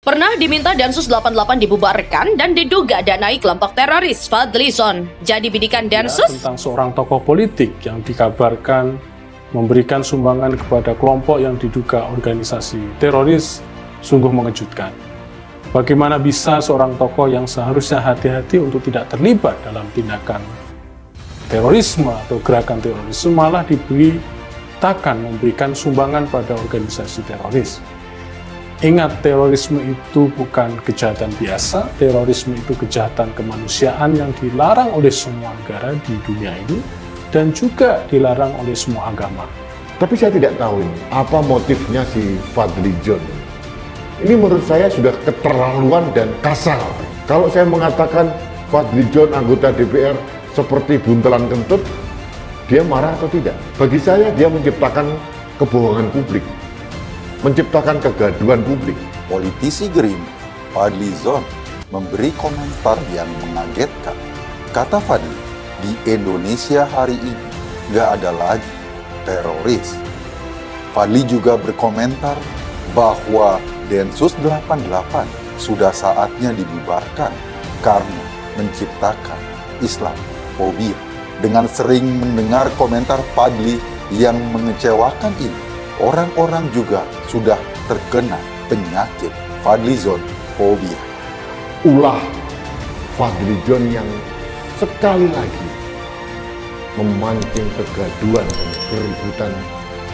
pernah diminta Densus 88 dibubarkan dan diduga danai kelompok teroris Fadlizon. Jadi bidikan Densus tentang seorang tokoh politik yang dikabarkan memberikan sumbangan kepada kelompok yang diduga organisasi teroris sungguh mengejutkan. Bagaimana bisa seorang tokoh yang seharusnya hati-hati untuk tidak terlibat dalam tindakan terorisme atau gerakan terorisme malah diberitakan memberikan sumbangan pada organisasi teroris. Ingat, terorisme itu bukan kejahatan biasa, terorisme itu kejahatan kemanusiaan yang dilarang oleh semua negara di dunia ini dan juga dilarang oleh semua agama. Tapi saya tidak tahu ini, apa motifnya si Fadlizon. Ini menurut saya sudah keterlaluan dan kasar. Kalau saya mengatakan Fadlizon anggota DPR seperti buntelan kentut, dia marah atau tidak? Bagi saya dia menciptakan kebohongan publik, menciptakan kegaduhan publik. Politisi Gerindra, Fadlizon, memberi komentar yang mengagetkan. Kata Fadli, di Indonesia hari ini nggak ada lagi teroris. Fadli juga berkomentar bahwa Densus 88 sudah saatnya dibubarkan karena menciptakan Islamofobia. Dengan sering mendengar komentar Fadli yang mengecewakan ini, orang-orang juga sudah terkena penyakit Fadlizon fobia. Ulah Fadlizon yang sekali lagi memancing kegaduhan dan keributan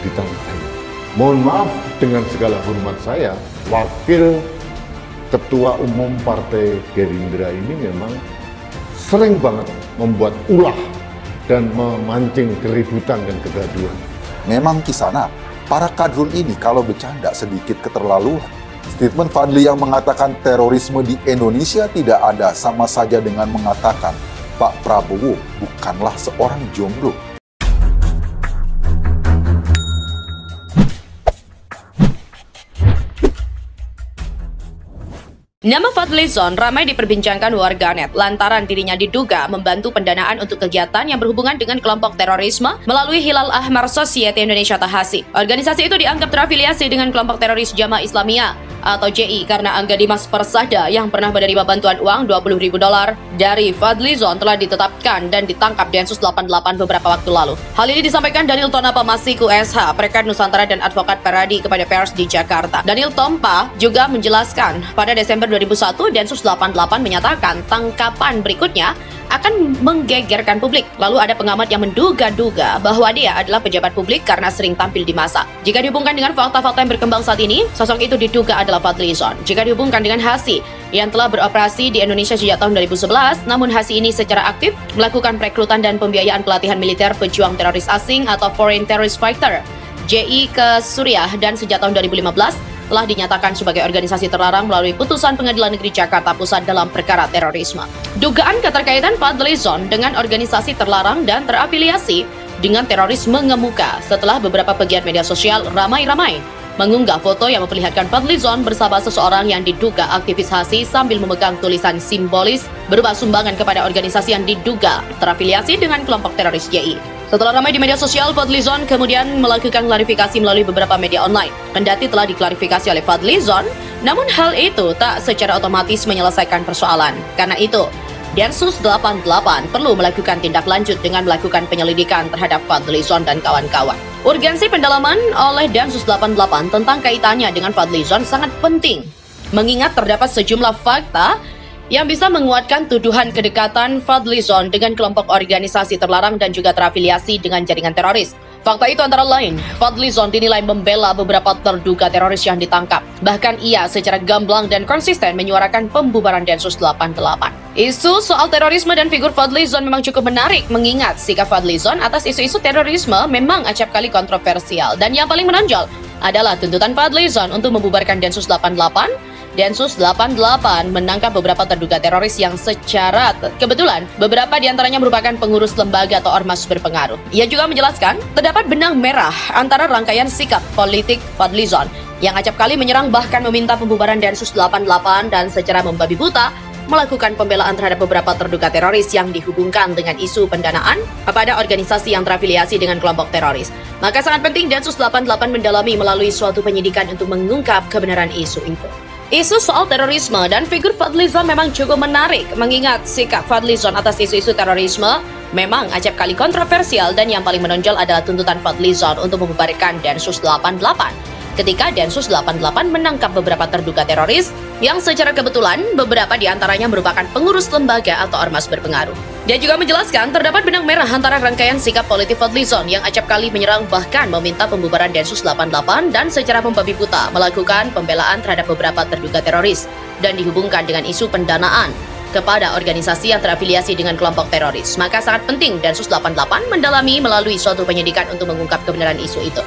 di tanah air. Mohon maaf, dengan segala hormat saya, Wakil Ketua Umum Partai Gerindra ini memang sering banget membuat ulah dan memancing keributan dan kegaduhan. Memang kisana, para kadrun ini kalau bercanda sedikit keterlaluan. Statement Fadli yang mengatakan terorisme di Indonesia tidak ada sama saja dengan mengatakan Pak Prabowo bukanlah seorang jomblo. Nama Fadlizon ramai diperbincangkan warganet lantaran dirinya diduga membantu pendanaan untuk kegiatan yang berhubungan dengan kelompok terorisme melalui Hilal Ahmar Society Indonesia Tahasi. Organisasi itu dianggap terafiliasi dengan kelompok teroris Jamaah Islamiyah atau JI karena Angga Dimas Persada yang pernah menerima bantuan uang $20.000 dari Fadlizon telah ditetapkan dan ditangkap Densus 88 beberapa waktu lalu. Hal ini disampaikan Daniel Tonapa Masiku SH, Perekat Nusantara dan Advokat Peradi kepada pers di Jakarta. Daniel Tompa juga menjelaskan pada Desember 2001 Densus 88 menyatakan tangkapan berikutnya akan menggegerkan publik. Lalu ada pengamat yang menduga-duga bahwa dia adalah pejabat publik karena sering tampil di massa. Jika dihubungkan dengan fakta-fakta yang berkembang saat ini, sosok itu diduga adalah Fadlizon. Jika dihubungkan dengan Hasi yang telah beroperasi di Indonesia sejak tahun 2011, namun Hasi ini secara aktif melakukan perekrutan dan pembiayaan pelatihan militer pejuang teroris asing atau Foreign Terrorist Fighter JI ke Suriah dan sejak tahun 2015 telah dinyatakan sebagai organisasi terlarang melalui putusan Pengadilan Negeri Jakarta Pusat dalam perkara terorisme. Dugaan keterkaitan Fadlizon dengan organisasi terlarang dan terafiliasi dengan teroris mengemuka setelah beberapa pegiat media sosial ramai-ramai mengunggah foto yang memperlihatkan Fadlizon bersama seseorang yang diduga aktivis Hasi sambil memegang tulisan simbolis berupa sumbangan kepada organisasi yang diduga terafiliasi dengan kelompok teroris JI. Setelah ramai di media sosial, Fadlizon kemudian melakukan klarifikasi melalui beberapa media online. Kendati telah diklarifikasi oleh Fadlizon, namun hal itu tak secara otomatis menyelesaikan persoalan. Karena itu, Densus 88 perlu melakukan tindak lanjut dengan melakukan penyelidikan terhadap Fadlizon dan kawan-kawan. Urgensi pendalaman oleh Densus 88 tentang kaitannya dengan Fadlizon sangat penting, mengingat terdapat sejumlah fakta yang bisa menguatkan tuduhan kedekatan Fadlizon dengan kelompok organisasi terlarang dan juga terafiliasi dengan jaringan teroris. Fakta itu antara lain, Fadlizon dinilai membela beberapa terduga teroris yang ditangkap. Bahkan ia secara gamblang dan konsisten menyuarakan pembubaran Densus 88. Isu soal terorisme dan figur Fadlizon memang cukup menarik, mengingat sikap Fadlizon atas isu-isu terorisme memang acap kali kontroversial. Dan yang paling menonjol adalah tuntutan Fadlizon untuk membubarkan Densus 88. Densus 88 menangkap beberapa terduga teroris yang secara kebetulan beberapa diantaranya merupakan pengurus lembaga atau ormas berpengaruh. Ia juga menjelaskan terdapat benang merah antara rangkaian sikap politik Fadlizon yang acap kali menyerang bahkan meminta pembubaran Densus 88 dan secara membabi buta melakukan pembelaan terhadap beberapa terduga teroris yang dihubungkan dengan isu pendanaan kepada organisasi yang terafiliasi dengan kelompok teroris. Maka sangat penting Densus 88 mendalami melalui suatu penyidikan untuk mengungkap kebenaran isu itu. Isu soal terorisme dan figur Fadlizon memang cukup menarik, mengingat sikap Fadlizon atas isu-isu terorisme memang acap kali kontroversial, dan yang paling menonjol adalah tuntutan Fadlizon untuk membubarkan Densus 88. Ketika Densus 88 menangkap beberapa terduga teroris yang secara kebetulan beberapa diantaranya merupakan pengurus lembaga atau ormas berpengaruh. Dia juga menjelaskan terdapat benang merah antara rangkaian sikap politik Fadlizon yang acap kali menyerang bahkan meminta pembubaran Densus 88 dan secara membabi buta melakukan pembelaan terhadap beberapa terduga teroris dan dihubungkan dengan isu pendanaan kepada organisasi yang terafiliasi dengan kelompok teroris. Maka sangat penting Densus 88 mendalami melalui suatu penyidikan untuk mengungkap kebenaran isu itu.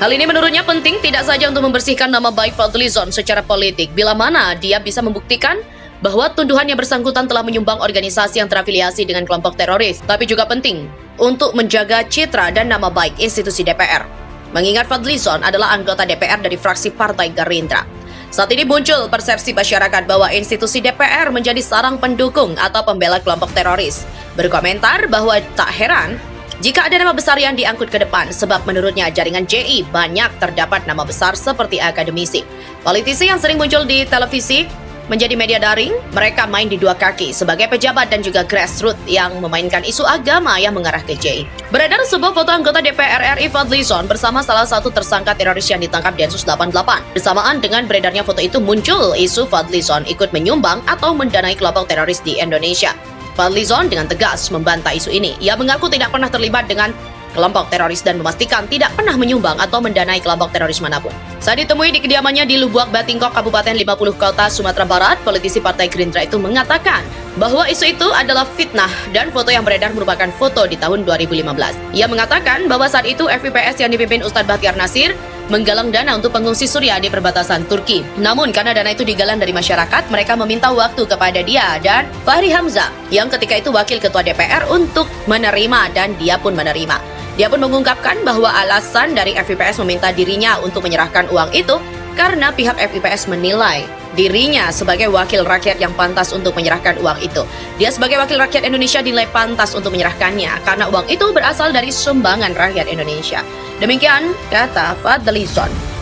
Hal ini menurutnya penting tidak saja untuk membersihkan nama baik Fadlizon secara politik, bila mana dia bisa membuktikan bahwa tuduhan yang bersangkutan telah menyumbang organisasi yang terafiliasi dengan kelompok teroris, tapi juga penting untuk menjaga citra dan nama baik institusi DPR. Mengingat Fadlizon adalah anggota DPR dari fraksi Partai Gerindra. Saat ini muncul persepsi masyarakat bahwa institusi DPR menjadi sarang pendukung atau pembela kelompok teroris. Berkomentar bahwa tak heran jika ada nama besar yang diangkut ke depan, sebab menurutnya jaringan JI banyak terdapat nama besar seperti akademisi, politisi yang sering muncul di televisi, menjadi media daring. Mereka main di dua kaki sebagai pejabat dan juga grassroots yang memainkan isu agama yang mengarah ke JI. Beredar sebuah foto anggota DPR RI Fadlizon bersama salah satu tersangka teroris yang ditangkap Densus 88. Bersamaan dengan beredarnya foto itu muncul isu Fadlizon ikut menyumbang atau mendanai kelompok teroris di Indonesia. Fadlizon dengan tegas membantah isu ini. Ia mengaku tidak pernah terlibat dengan kelompok teroris dan memastikan tidak pernah menyumbang atau mendanai kelompok teroris manapun. Saat ditemui di kediamannya di Lubuak Batingkok, Kabupaten 50 Kota, Sumatera Barat, politisi Partai Gerindra itu mengatakan bahwa isu itu adalah fitnah dan foto yang beredar merupakan foto di tahun 2015. Ia mengatakan bahwa saat itu FIPS yang dipimpin Ustadz Bahtiar Nasir menggalang dana untuk pengungsi Suriah di perbatasan Turki. Namun karena dana itu digalang dari masyarakat, mereka meminta waktu kepada dia dan Fahri Hamzah yang ketika itu wakil ketua DPR untuk menerima, dan dia pun menerima. Dia pun mengungkapkan bahwa alasan dari FIPS meminta dirinya untuk menyerahkan uang itu karena pihak FIPS menilai dirinya sebagai wakil rakyat yang pantas untuk menyerahkan uang itu. Dia sebagai wakil rakyat Indonesia dinilai pantas untuk menyerahkannya karena uang itu berasal dari sumbangan rakyat Indonesia. Demikian kata Fadlizon.